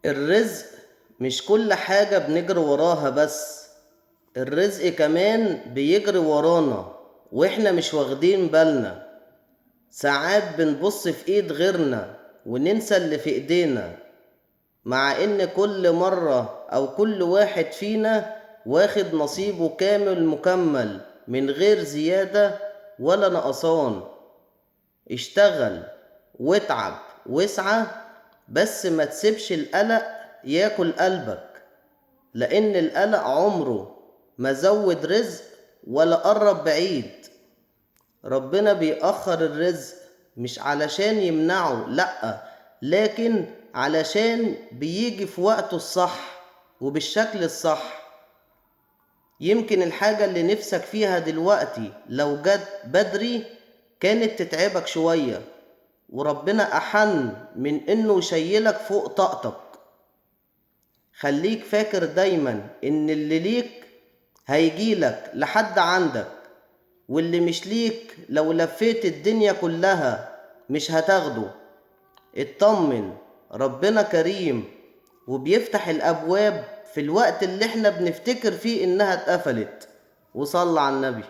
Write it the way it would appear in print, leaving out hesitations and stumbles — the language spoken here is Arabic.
الرزق مش كل حاجة بنجري وراها بس، الرزق كمان بيجري ورانا واحنا مش واخدين بالنا. ساعات بنبص في ايد غيرنا وننسى اللي في ايدينا، مع ان كل مرة او كل واحد فينا واخد نصيبه كامل مكمل من غير زيادة ولا نقصان. اشتغل واتعب واسعى، بس ما تسيبش القلق ياكل قلبك، لأن القلق عمره ما زود رزق ولا قرب بعيد. ربنا بيأخر الرزق مش علشان يمنعه، لأ، لكن علشان بيجي في وقته الصح وبالشكل الصح. يمكن الحاجة اللي نفسك فيها دلوقتي لو جت بدري كانت تتعبك شوية، وربنا أحن من إنه يشيلك فوق طاقتك. خليك فاكر دايما إن اللي ليك هيجيلك لحد عندك، واللي مش ليك لو لفيت الدنيا كلها مش هتاخده. اطمن، ربنا كريم وبيفتح الأبواب في الوقت اللي احنا بنفتكر فيه إنها اتقفلت. وصلى على النبي.